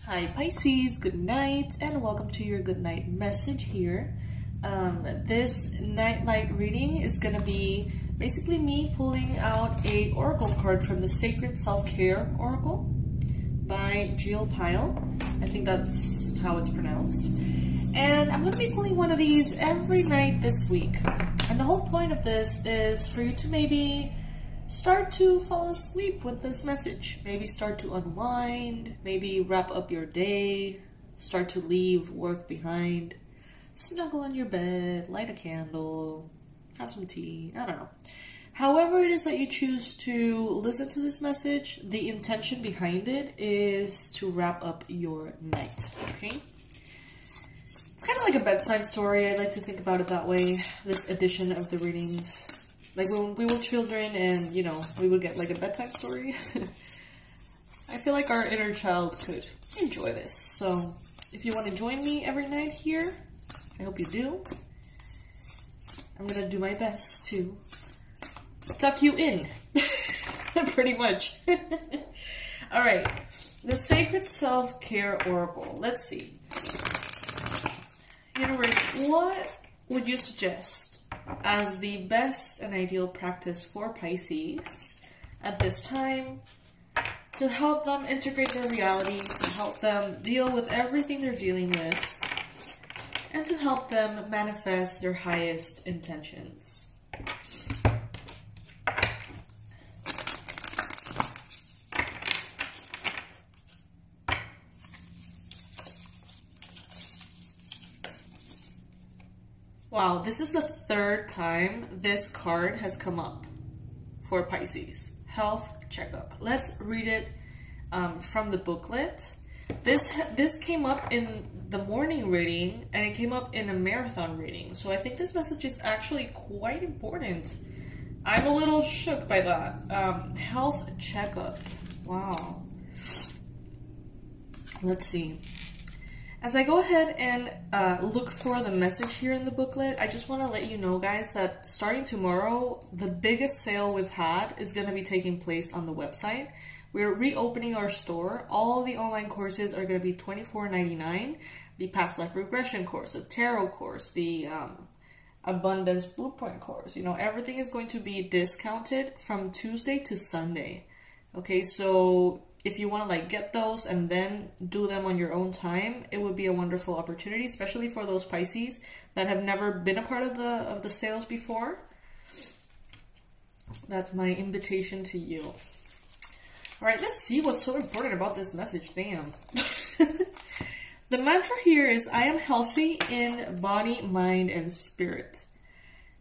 Hi Pisces, good night and welcome to your good night message here. This nightlight reading is going to be basically me pulling out a oracle card from the Sacred Self-Care Oracle by Jill Pyle. I think that's how it's pronounced. And I'm going to be pulling one of these every night this week. And the whole point of this is for you to maybe start to fall asleep with this message. Maybe start to unwind, maybe wrap up your day, start to leave work behind, snuggle on your bed, light a candle, have some tea, I don't know. However it is that you choose to listen to this message, the intention behind it is to wrap up your night, okay? It's kind of like a bedtime story. I like to think about it that way, this edition of the readings. Like when we were children and, you know, we would get like a bedtime story. I feel like our inner child could enjoy this. So if you want to join me every night here, I hope you do. I'm going to do my best to tuck you in. Pretty much. All right. The Sacred Self-Care Oracle. Let's see. Universe, what would you suggest as the best and ideal practice for Pisces at this time to help them integrate their reality, to help them deal with everything they're dealing with, and to help them manifest their highest intentions? Wow, this is the third time this card has come up for Pisces. Health checkup. Let's read it from the booklet. This came up in the morning reading and it came up in a marathon reading. So I think this message is actually quite important. I'm a little shook by that. Health checkup. Wow. Let's see. As I go ahead and look for the message here in the booklet, I just want to let you know, guys, that starting tomorrow, the biggest sale we've had is going to be taking place on the website. We're reopening our store. All the online courses are going to be $24.99. The past life regression course, the tarot course, the abundance blueprint course. You know, everything is going to be discounted from Tuesday to Sunday. Okay, so if you want to like get those and then do them on your own time, it would be a wonderful opportunity, especially for those Pisces that have never been a part of the sales before. That's my invitation to you. All right, let's see what's so important about this message. Damn. The mantra here is, I am healthy in body, mind, and spirit.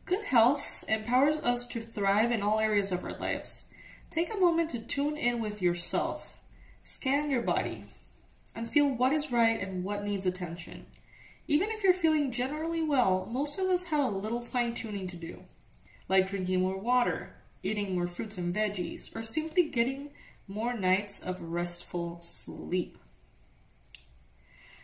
Good health empowers us to thrive in all areas of our lives. Take a moment to tune in with yourself. Scan your body and feel what is right and what needs attention. Even if you're feeling generally well, most of us have a little fine-tuning to do, like drinking more water, eating more fruits and veggies, or simply getting more nights of restful sleep.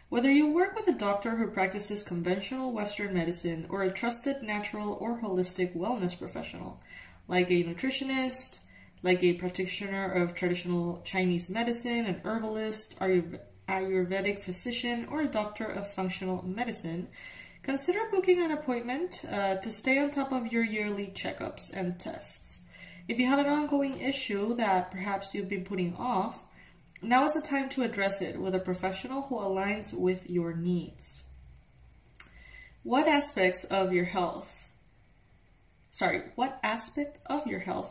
Whether you work with a doctor who practices conventional Western medicine or a trusted natural or holistic wellness professional, like a nutritionist, like a practitioner of traditional Chinese medicine, an herbalist, Ayurvedic physician, or a doctor of functional medicine, consider booking an appointment to stay on top of your yearly checkups and tests. If you have an ongoing issue that perhaps you've been putting off, now is the time to address it with a professional who aligns with your needs. What aspect of your health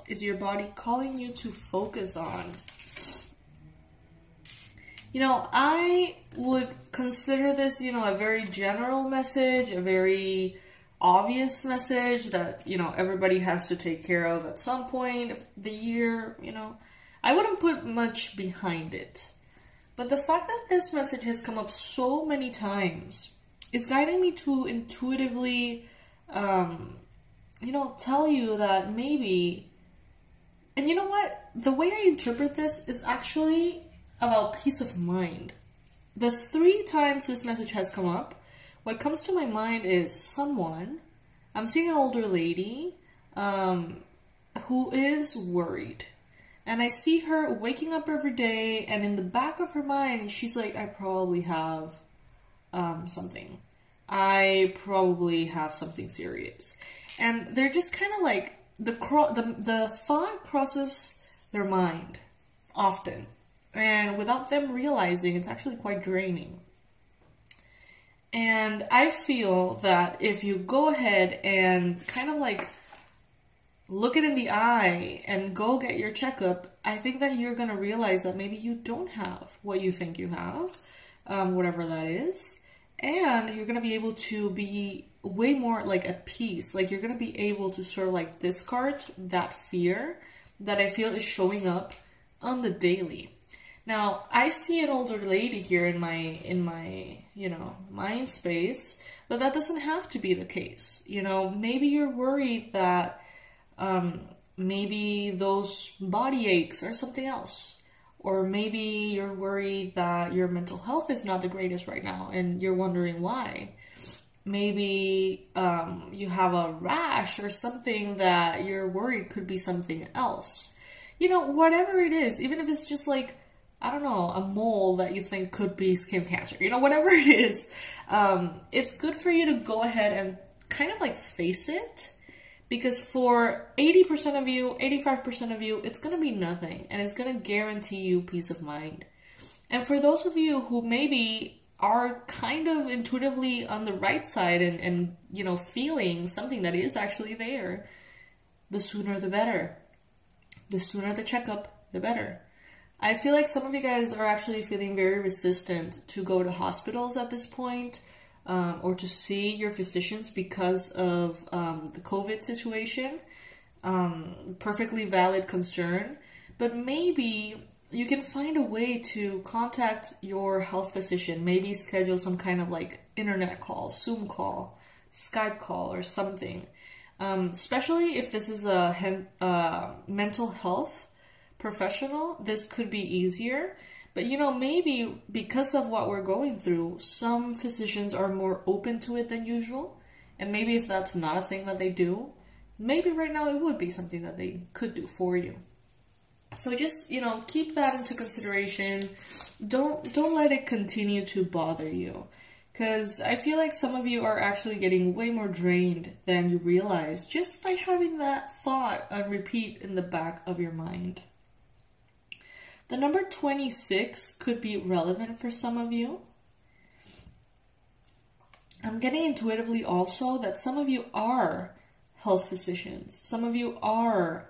is your body calling you to focus on? You know, I would consider this, you know, a very general message, a very obvious message that, you know, everybody has to take care of at some point of the year, you know. I wouldn't put much behind it. But the fact that this message has come up so many times is guiding me to intuitively, you know, tell you that maybe, and you know what? The way I interpret this is actually about peace of mind. The 3 times this message has come up, what comes to my mind is someone, I'm seeing an older lady, who is worried. And I see her waking up every day, and in the back of her mind, she's like, I probably have something. I probably have something serious. And they're just kind of like, the thought crosses their mind often. And without them realizing, it's actually quite draining. And I feel that if you go ahead and kind of like look it in the eye and go get your checkup, I think that you're going to realize that maybe you don't have what you think you have, whatever that is. And you're going to be able to be way more like at peace. Like you're going to be able to sort of like discard that fear that I feel is showing up on the daily. Now, I see an older lady here in my, you know, mind space, but that doesn't have to be the case. You know, maybe you're worried that maybe those body aches are something else. Or maybe you're worried that your mental health is not the greatest right now and you're wondering why. Maybe you have a rash or something that you're worried could be something else. You know, whatever it is, even if it's just like, I don't know, a mole that you think could be skin cancer, you know, whatever it is, it's good for you to go ahead and kind of like face it. Because for 80% of you, 85% of you, it's going to be nothing. And it's going to guarantee you peace of mind. And for those of you who maybe are kind of intuitively on the right side and you know, feeling something that is actually there, the sooner the better. The sooner the checkup, the better. I feel like some of you guys are actually feeling very resistant to go to hospitals at this point. Or to see your physicians because of the COVID situation. Perfectly valid concern. But maybe you can find a way to contact your health physician. Maybe schedule some kind of like internet call, Zoom call, Skype call or something. Especially if this is a mental health professional, this could be easier. But, you know, maybe because of what we're going through, some physicians are more open to it than usual. And maybe if that's not a thing that they do, maybe right now it would be something that they could do for you. So just, you know, keep that into consideration. Don't let it continue to bother you. Because I feel like some of you are actually getting way more drained than you realize just by having that thought on repeat in the back of your mind. The number 26 could be relevant for some of you. I'm getting intuitively also that some of you are health physicians. Some of you are,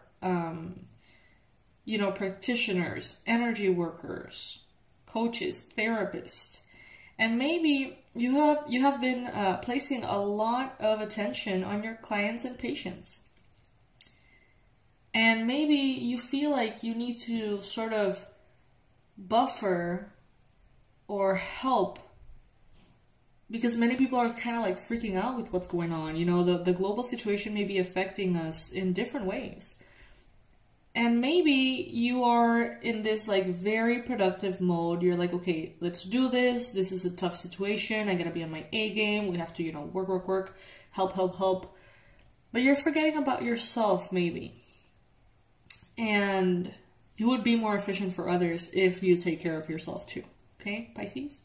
you know, practitioners, energy workers, coaches, therapists. And maybe you have been placing a lot of attention on your clients and patients. And maybe you feel like you need to sort of buffer or help because many people are kind of like freaking out with what's going on. You know, the global situation may be affecting us in different ways. And maybe you are in this like very productive mode. You're like, okay, let's do this. This is a tough situation. I gotta be on my A game. We have to, you know, work, help. But you're forgetting about yourself maybe. And you would be more efficient for others if you take care of yourself too. Okay, Pisces?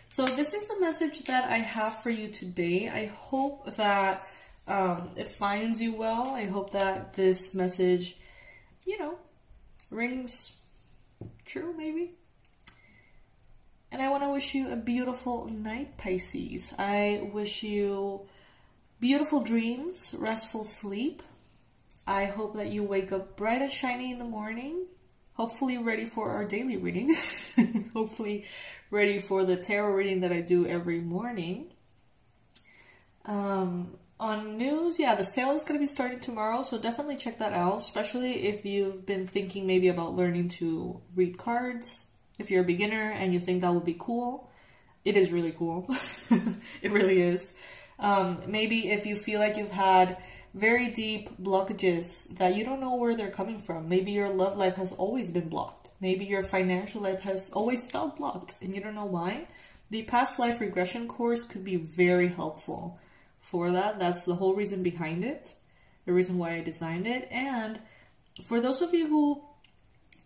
So this is the message that I have for you today. I hope that it finds you well. I hope that this message, you know, rings true maybe. And I want to wish you a beautiful night, Pisces. I wish you beautiful dreams, restful sleep. I hope that you wake up bright and shiny in the morning. Hopefully ready for our daily reading. Hopefully ready for the tarot reading that I do every morning. On news, yeah, the sale is going to be starting tomorrow, so definitely check that out, especially if you've been thinking maybe about learning to read cards. If you're a beginner and you think that would be cool, it is really cool. It really is. Maybe if you feel like you've had very deep blockages that you don't know where they're coming from. Maybe your love life has always been blocked. Maybe your financial life has always felt blocked and you don't know why. The past life regression course could be very helpful for that. That's the whole reason behind it, the reason why I designed it. And for those of you who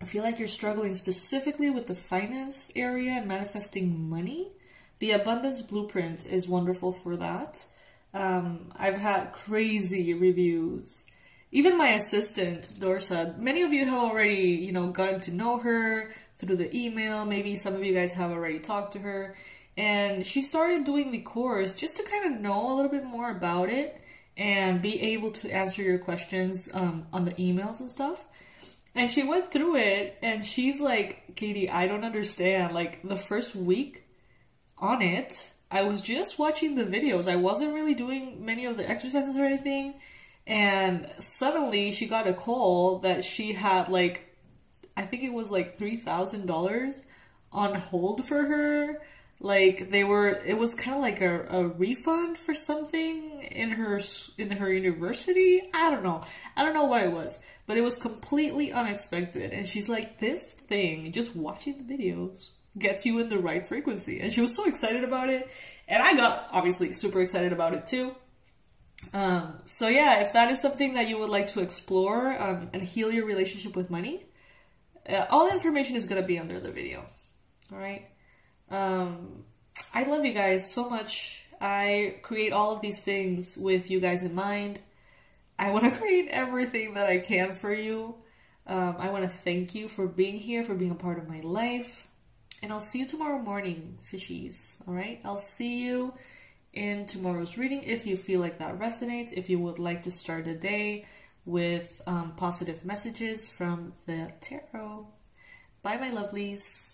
I feel like you're struggling specifically with the finance area and manifesting money. The abundance blueprint is wonderful for that. I've had crazy reviews. Even my assistant, Dorsa, many of you have already, gotten to know her through the email. Maybe some of you guys have already talked to her. And she started doing the course just to kind of know a little bit more about it and be able to answer your questions on the emails and stuff. And she went through it and she's like, Katie, I don't understand. Like the first week on it, I was just watching the videos. I wasn't really doing many of the exercises or anything. And suddenly she got a call that she had like, I think it was like $3,000 on hold for her. Like it was kind of like a refund for something in her university. I don't know what it was, but it was completely unexpected. And she's like, this thing, just watching the videos gets you in the right frequency. And she was so excited about it. And I got obviously super excited about it too. So yeah, if that is something that you would like to explore and heal your relationship with money, all the information is going to be under the video. All right. I love you guys so much. I create all of these things with you guys in mind. I want to create everything that I can for you. I want to thank you for being here, for being a part of my life. And I'll see you tomorrow morning, fishies. All right. I'll see you in tomorrow's reading if you feel like that resonates. If you would like to start the day with positive messages from the tarot. Bye, my lovelies.